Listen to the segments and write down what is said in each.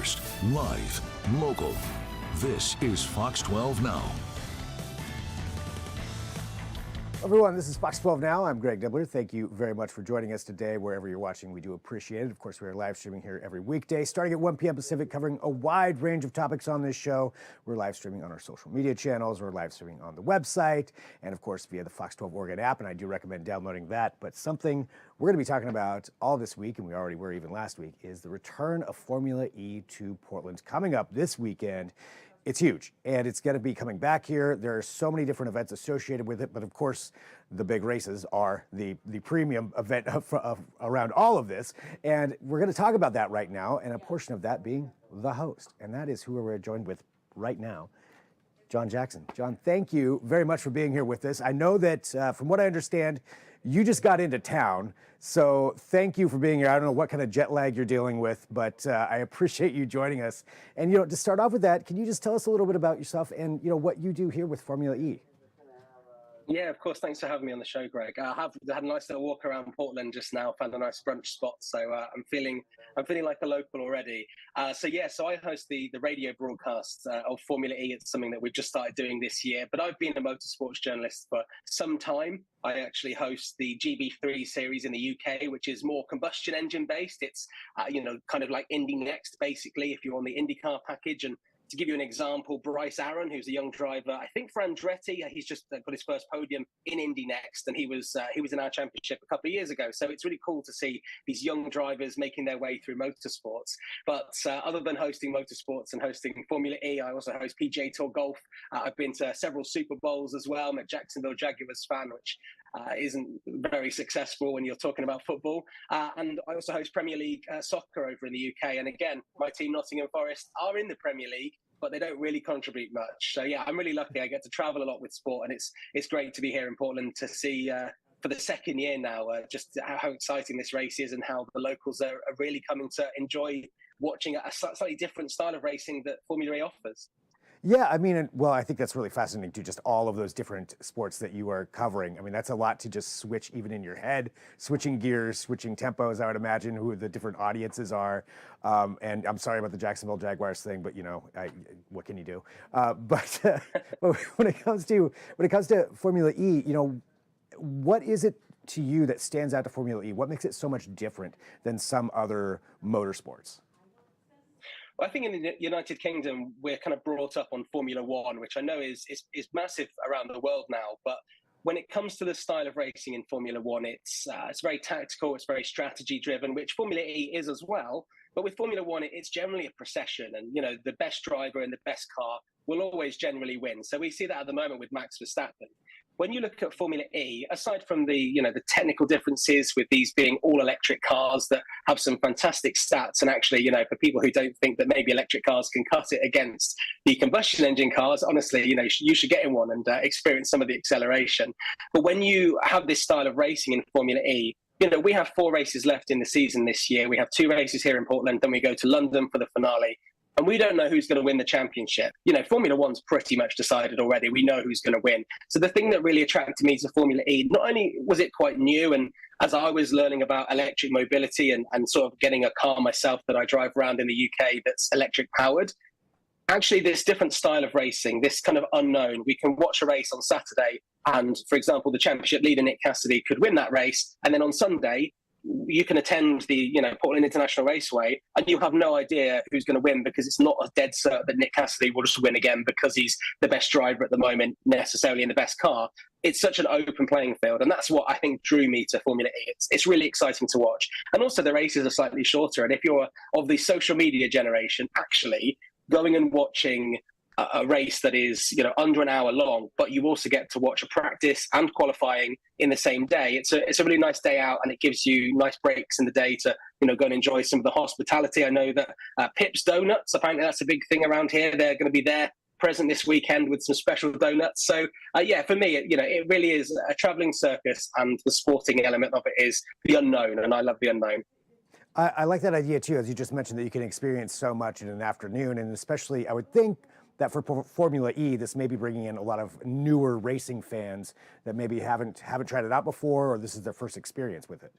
first, live, local. This is Fox 12 Now. Everyone, this is Fox 12 Now. I'm Greg Dibler. Thank you very much for joining us today. Wherever you're watching, we do appreciate it. Of course, we are live streaming here every weekday, starting at 1 p.m. Pacific, covering a wide range of topics on this show. We're live streaming on our social media channels. We're live streaming on the website, and of course, via the Fox 12 Oregon app, and I do recommend downloading that. But something we're going to be talking about all this week, and we already were even last week, is the return of Formula E to Portland coming up this weekend. It's huge, and it's going to be coming back here. There are so many different events associated with it, but of course, the big races are the premium event around all of this. And we're going to talk about that right now, and a portion of that being the host. And that is who we're joined with right now, Jon Jackson. Jon, thank you very much for being here with us. I know that from what I understand, you just got into town, so thank you for being here. I don't know what kind of jet lag you're dealing with, but I appreciate you joining us. And, to start off with that, can you just tell us a little bit about yourself and, what you do here with Formula E? Yeah, of course. Thanks for having me on the show, Greg. I have had a nice little walk around Portland just now. Found a nice brunch spot, so I'm feeling like a local already. So I host the radio broadcast of Formula E. It's something that we've just started doing this year. But I've been a motorsports journalist for some time. I actually host the GB3 series in the UK, which is more combustion engine based. It's kind of like Indy Next, basically, if you're on the IndyCar package. And to give you an example, Bryce Aaron, who's a young driver, I think for Andretti, he's just got his first podium in Indy Next, and he was in our championship a couple of years ago. So it's really cool to see these young drivers making their way through motorsports. But other than hosting motorsports and hosting Formula E, I also host PGA Tour Golf. I've been to several Super Bowls as well. I'm a Jacksonville Jaguars fan, which isn't very successful when you're talking about football. And I also host Premier League soccer over in the UK. And again, my team, Nottingham Forest, are in the Premier League, but they don't really contribute much. So yeah, I'm really lucky. I get to travel a lot with sport, and it's great to be here in Portland to see for the second year now just how exciting this race is and how the locals are really coming to enjoy watching a slightly different style of racing that Formula E offers. Yeah, I mean, well, I think that's really fascinating too, just all of those different sports that you are covering. I mean, that's a lot to just switch even in your head, switching gears, switching tempos, I would imagine, who the different audiences are. And I'm sorry about the Jacksonville Jaguars thing, but, what can you do? But when it comes to Formula E, what is it to you that stands out to Formula E? What makes it so much different than some other motorsports? Well, I think in the United Kingdom, we're kind of brought up on Formula One, which I know is massive around the world now. But when it comes to the style of racing in Formula One, it's very tactical, it's very strategy driven, which Formula E is as well. But with Formula One, it's generally a procession, and the best driver in the best car will always generally win. So we see that at the moment with Max Verstappen. When you look at Formula E, aside from the technical differences with these being all electric cars that have some fantastic stats, and actually, for people who don't think that maybe electric cars can cut it against the combustion engine cars, honestly, you should get in one and experience some of the acceleration. But when you have this style of racing in Formula E, we have 4 races left in the season this year. We have 2 races here in Portland, then we go to London for the finale. And we don't know who's going to win the championship. Formula One's pretty much decided already. We know who's going to win. So the thing that really attracted me to Formula E, not only was it quite new, and as I was learning about electric mobility and sort of getting a car myself that I drive around in the UK that's electric powered, actually this different style of racing, this kind of unknown, we can watch a race on Saturday and, for example, the championship leader, Nick Cassidy, could win that race. And then on Sunday, you can attend the Portland International Raceway and you have no idea who's going to win, because it's not a dead cert that Nick Cassidy will just win again because he's the best driver at the moment, necessarily in the best car. It's such an open playing field, and that's what I think drew me to Formula E. It's really exciting to watch, and also the races are slightly shorter, and if you're of the social media generation, actually going and watching a race that is under an hour long, but you also get to watch a practice and qualifying in the same day. It's a really nice day out, and it gives you nice breaks in the day to go and enjoy some of the hospitality. I know that Pip's Donuts, apparently that's a big thing around here. They're going to be there present this weekend with some special donuts. So for me, it really is a traveling circus, and the sporting element of it is the unknown, and I love the unknown. I like that idea too, as you just mentioned, that you can experience so much in an afternoon, and especially I would think that for Formula E, this may be bringing in a lot of newer racing fans that maybe haven't tried it out before, or this is their first experience with it.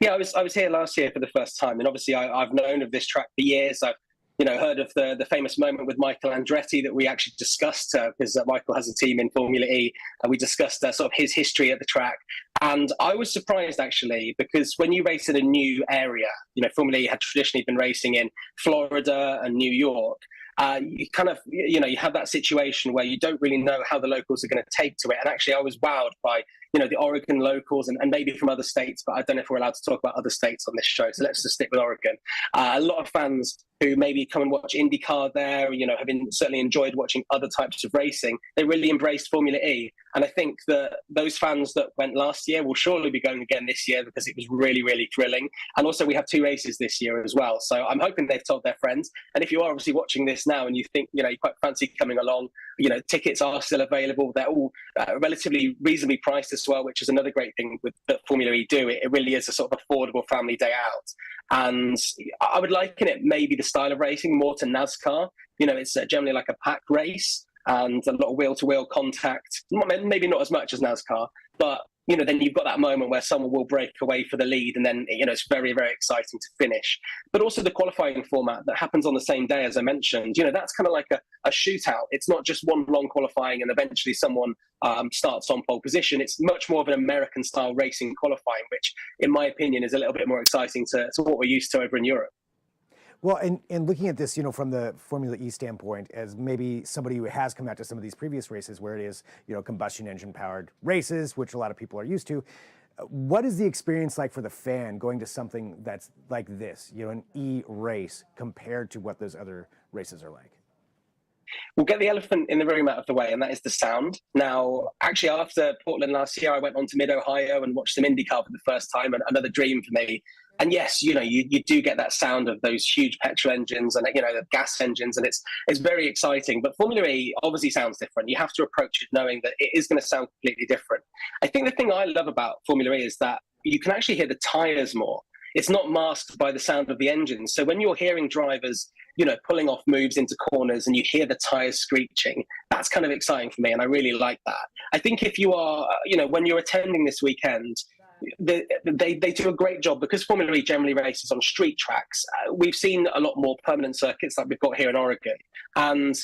Yeah, I was here last year for the first time, and obviously I've known of this track for years. I've heard of the famous moment with Michael Andretti that we actually discussed because Michael has a team in Formula E, and we discussed sort of his history at the track. And I was surprised actually because when you race in a new area, Formula E had traditionally been racing in Florida and New York. You kind of, you have that situation where you don't really know how the locals are going to take to it. And actually, I was wowed by, the Oregon locals and maybe from other states, but I don't know if we're allowed to talk about other states on this show. So let's just stick with Oregon. A lot of fans who maybe come and watch IndyCar there, have certainly enjoyed watching other types of racing. They really embraced Formula E. And I think that those fans that went last year will surely be going again this year because it was really, really thrilling. And also we have 2 races this year as well. So I'm hoping they've told their friends. And if you are obviously watching this now and you think, you quite fancy coming along, tickets are still available. They're all relatively reasonably priced as well, which is another great thing with that Formula E do. It really is a sort of affordable family day out. And I would liken it maybe the style of racing more to NASCAR. It's generally like a pack race and a lot of wheel-to-wheel contact. Maybe not as much as NASCAR, but then you've got that moment where someone will break away for the lead, and then it's very, very exciting to finish. But also the qualifying format that happens on the same day, as I mentioned, that's kind of like a shootout. It's not just one long qualifying and eventually someone starts on pole position. It's much more of an American-style racing qualifying, which, in my opinion, is a little bit more exciting to what we're used to over in Europe. Well, and looking at this, from the Formula E standpoint, as maybe somebody who has come out to some of these previous races where it is, combustion engine powered races, which a lot of people are used to, what is the experience like for the fan going to something that's like this, an E race compared to what those other races are like? We'll get the elephant in the room out of the way, and that is the sound. Now, actually, after Portland last year, I went on to Mid-Ohio and watched some IndyCar for the first time, and another dream for me. And yes, you do get that sound of those huge petrol engines and, the gas engines, and it's very exciting. But Formula E obviously sounds different. You have to approach it knowing that it is going to sound completely different. I think the thing I love about Formula E is that you can actually hear the tyres more. It's not masked by the sound of the engines. So when you're hearing drivers, pulling off moves into corners and you hear the tyres screeching, that's kind of exciting for me. And I really like that. I think if you are, when you're attending this weekend, they do a great job because Formula E generally races on street tracks. We've seen a lot more permanent circuits like we've got here in Oregon. And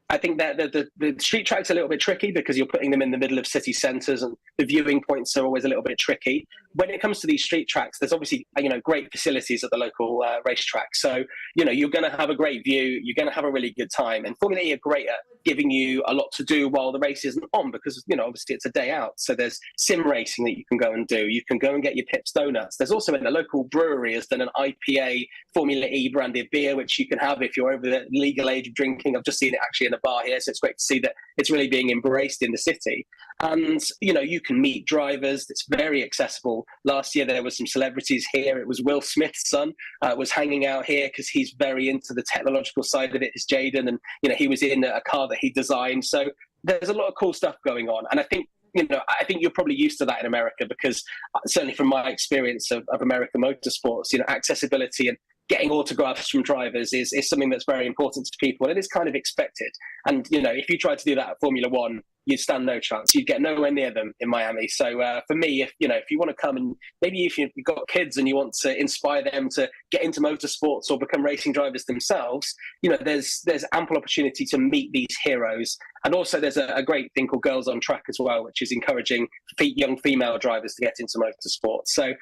I think that the street track's a little bit tricky because you're putting them in the middle of city centres and the viewing points are always a little bit tricky. When it comes to these street tracks, there's obviously, great facilities at the local racetrack. So, you're going to have a great view. You're going to have a really good time. And Formula E are great at giving you a lot to do while the race isn't on because, obviously it's a day out. So there's sim racing that you can go and do. You can go and get your Pips Donuts. There's also in the local brewery has done an IPA Formula E branded beer, which you can have if you're over the legal age of drinking. I've just seen it actually in a bar here. So it's great to see that it's really being embraced in the city. And, you can meet drivers. It's very accessible. Last year, there were some celebrities here. It was Will Smith's son was hanging out here because he's very into the technological side of it. It's Jaden. And, he was in a car that he designed. So there's a lot of cool stuff going on. And I think, I think you're probably used to that in America because certainly from my experience of American motorsports, accessibility and getting autographs from drivers is something that's very important to people, and it is kind of expected. And, if you tried to do that at Formula One, you'd stand no chance. You'd get nowhere near them in Miami. So for me, if you want to come and maybe if you've got kids and you want to inspire them to get into motorsports or become racing drivers themselves, there's ample opportunity to meet these heroes. And also there's a great thing called Girls on Track as well, which is encouraging young female drivers to get into motorsports. So,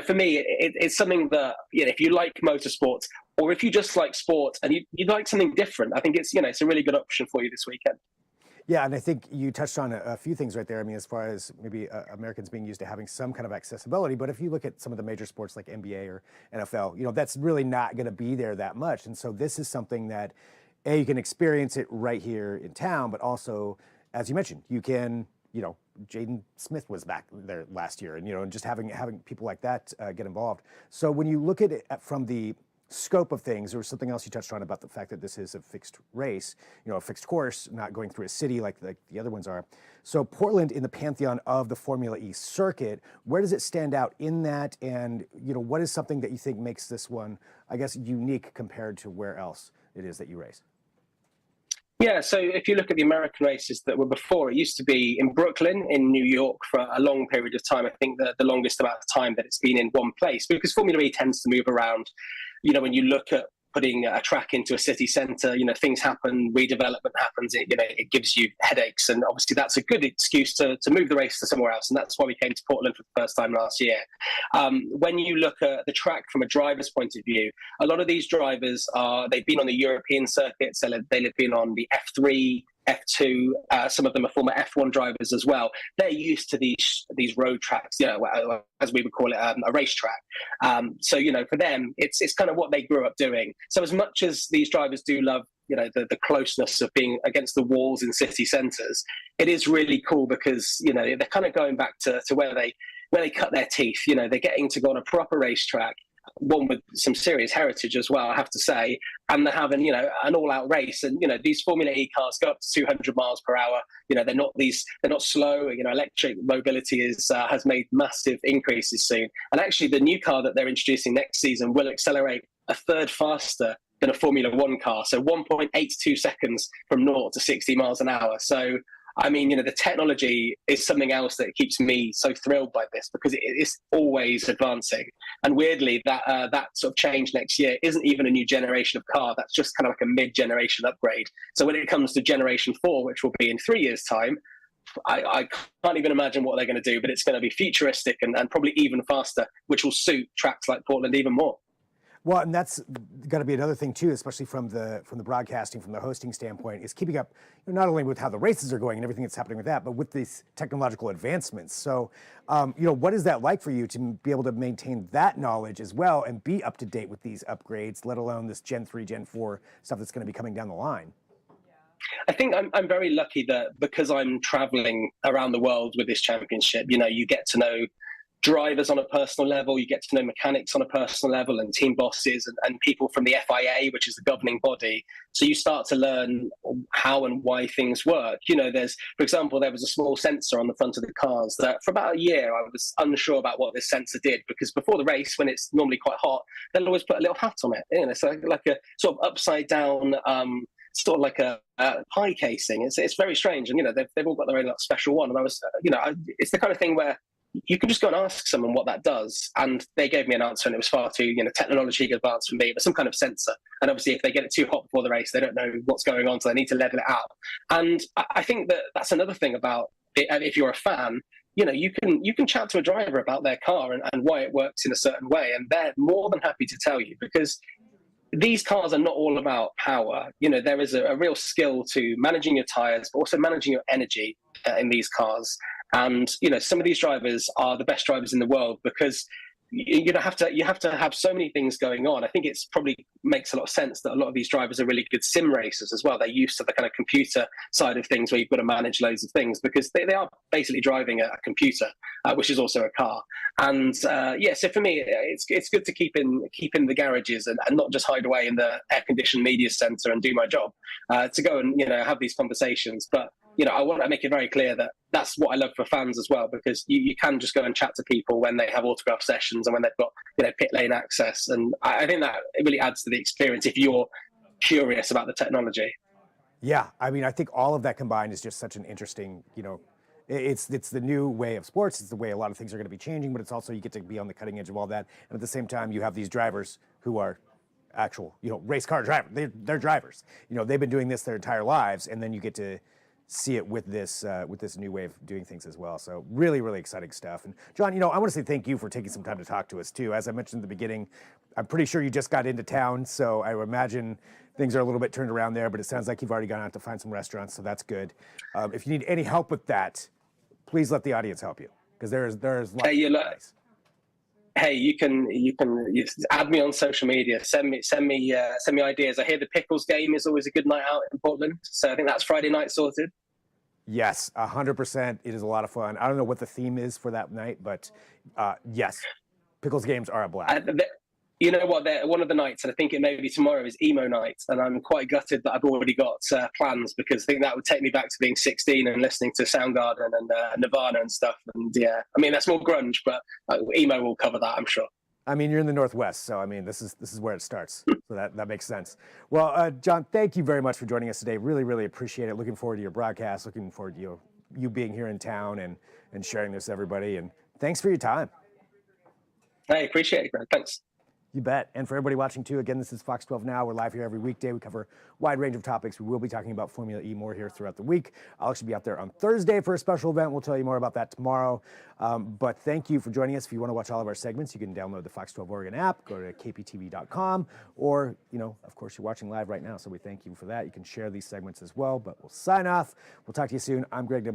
for me, it's something that, if you like motorsports or if you just like sport and you like something different, I think it's a really good option for you this weekend. Yeah, and I think you touched on a few things right there. I mean, as far as maybe Americans being used to having some kind of accessibility, but if you look at some of the major sports like NBA or NFL, that's really not going to be there that much. And so this is something that, you can experience it right here in town, but also, as you mentioned, you can, Jaden Smith was back there last year, and just having people like that get involved. So when you look at it from the scope of things, there was something else you touched on about the fact that this is a fixed race, a fixed course, not going through a city like the other ones are. So Portland in the pantheon of the Formula E circuit, where does it stand out in that? And, what is something that you think makes this one, I guess, unique compared to where else it is that you race? Yeah, so if you look at the American races that were before, it used to be in Brooklyn, in New York, for a long period of time. I think the longest amount of time that it's been in one place, because Formula E tends to move around. When you look at putting a track into a city centre, things happen, redevelopment happens, it gives you headaches. And obviously that's a good excuse to move the race to somewhere else. And that's why we came to Portland for the first time last year. When you look at the track from a driver's point of view, a lot of these drivers they've been on the European circuits, they've been on the F3, F2, some of them are former F1 drivers as well. They're used to these road tracks, as we would call it, a racetrack. So, for them, it's kind of what they grew up doing. So as much as these drivers do love, the closeness of being against the walls in city centres, it is really cool because, they're kind of going back to where they cut their teeth. They're getting to go on a proper racetrack, one with some serious heritage as well, I have to say, and they're having, an all-out race. And, these Formula E cars go up to 200 miles per hour. They're not slow. Electric mobility has made massive increases soon. And actually, the new car that they're introducing next season will accelerate a third faster than a Formula One car. So 1.82 seconds from 0 to 60 miles an hour. So, the technology is something else that keeps me so thrilled by this, because it is always advancing. And weirdly, that sort of change next year isn't even a new generation of car. That's just kind of like a mid-generation upgrade. So when it comes to Generation 4, which will be in 3 years' time, I can't even imagine what they're going to do, but it's going to be futuristic and probably even faster, which will suit tracks like Portland even more. Well, and that's got to be another thing too, especially from the broadcasting, from the hosting standpoint, is keeping up not only with how the races are going and everything that's happening with that, but with these technological advancements. So, what is that like for you to be able to maintain that knowledge as well and be up to date with these upgrades, let alone this Gen 3, Gen 4 stuff that's going to be coming down the line? I think I'm very lucky that because I'm traveling around the world with this championship, you get to know drivers on a personal level, you get to know mechanics on a personal level, and team bosses and people from the FIA, which is the governing body. So you start to learn how and why things work. For example, there was a small sensor on the front of the cars that for about a year I was unsure about what this sensor did, because before the race, when it's normally quite hot, they'll always put a little hat on it. So like a sort of upside down, sort of like a pie casing. It's very strange, and they've all got their own special one. And I was, it's the kind of thing where you can just go and ask someone what that does, and they gave me an answer, and it was far too technologically advanced for me, but some kind of sensor. And obviously, if they get it too hot before the race, they don't know what's going on, so they need to level it out. And I think that's another thing about it. If you're a fan, you can chat to a driver about their car and why it works in a certain way, and they're more than happy to tell you, because these cars are not all about power. There is a real skill to managing your tires, but also managing your energy in these cars. And some of these drivers are the best drivers in the world, because you have to have so many things going on. I think it's probably makes a lot of sense that a lot of these drivers are really good sim racers as well. They're used to the kind of computer side of things where you've got to manage loads of things, because they are basically driving a computer, which is also a car. And so for me, it's good to keep in the garages and not just hide away in the air-conditioned media center and do my job, to go and have these conversations. But I want to make it very clear that that's what I love for fans as well, because you can just go and chat to people when they have autograph sessions and when they've got pit lane access. And I think that it really adds to the experience if you're curious about the technology. Yeah, I think all of that combined is just such an interesting, it's the new way of sports. It's the way a lot of things are going to be changing, but it's also you get to be on the cutting edge of all that. And at the same time, you have these drivers who are actual, race car drivers. They're drivers. They've been doing this their entire lives, and then you get to see it with this new way of doing things as well. So really, really exciting stuff. And Jon, I want to say thank you for taking some time to talk to us too. As I mentioned at the beginning, I'm pretty sure you just got into town, so I would imagine things are a little bit turned around there, but it sounds like you've already gone out to find some restaurants, so that's good. If you need any help with that, please let the audience help you, because there's lots of advice. Hey, you can add me on social media. Send me ideas. I hear the Pickles game is always a good night out in Portland, so I think that's Friday night sorted. Yes, 100%. It is a lot of fun. I don't know what the theme is for that night, but yes, Pickles games are a blast. You know what? One of the nights, and I think it may be tomorrow, is emo night, and I'm quite gutted that I've already got plans, because I think that would take me back to being 16 and listening to Soundgarden and Nirvana and stuff. And yeah, that's more grunge, but emo will cover that, I'm sure. I mean, you're in the Northwest, so I mean, this is where it starts. So that makes sense. Well, Jon, thank you very much for joining us today. Really, really appreciate it. Looking forward to your broadcast. Looking forward to you being here in town and sharing this with everybody. And thanks for your time. I appreciate it, Greg. Thanks. You bet. And for everybody watching too, again, this is Fox 12 Now. We're live here every weekday. We cover a wide range of topics. We will be talking about Formula E more here throughout the week. I'll actually be out there on Thursday for a special event. We'll tell you more about that tomorrow. But thank you for joining us. If you want to watch all of our segments, you can download the Fox 12 Oregon app, go to kptv.com, or, of course, you're watching live right now. So we thank you for that. You can share these segments as well. But we'll sign off. We'll talk to you soon. I'm Greg W.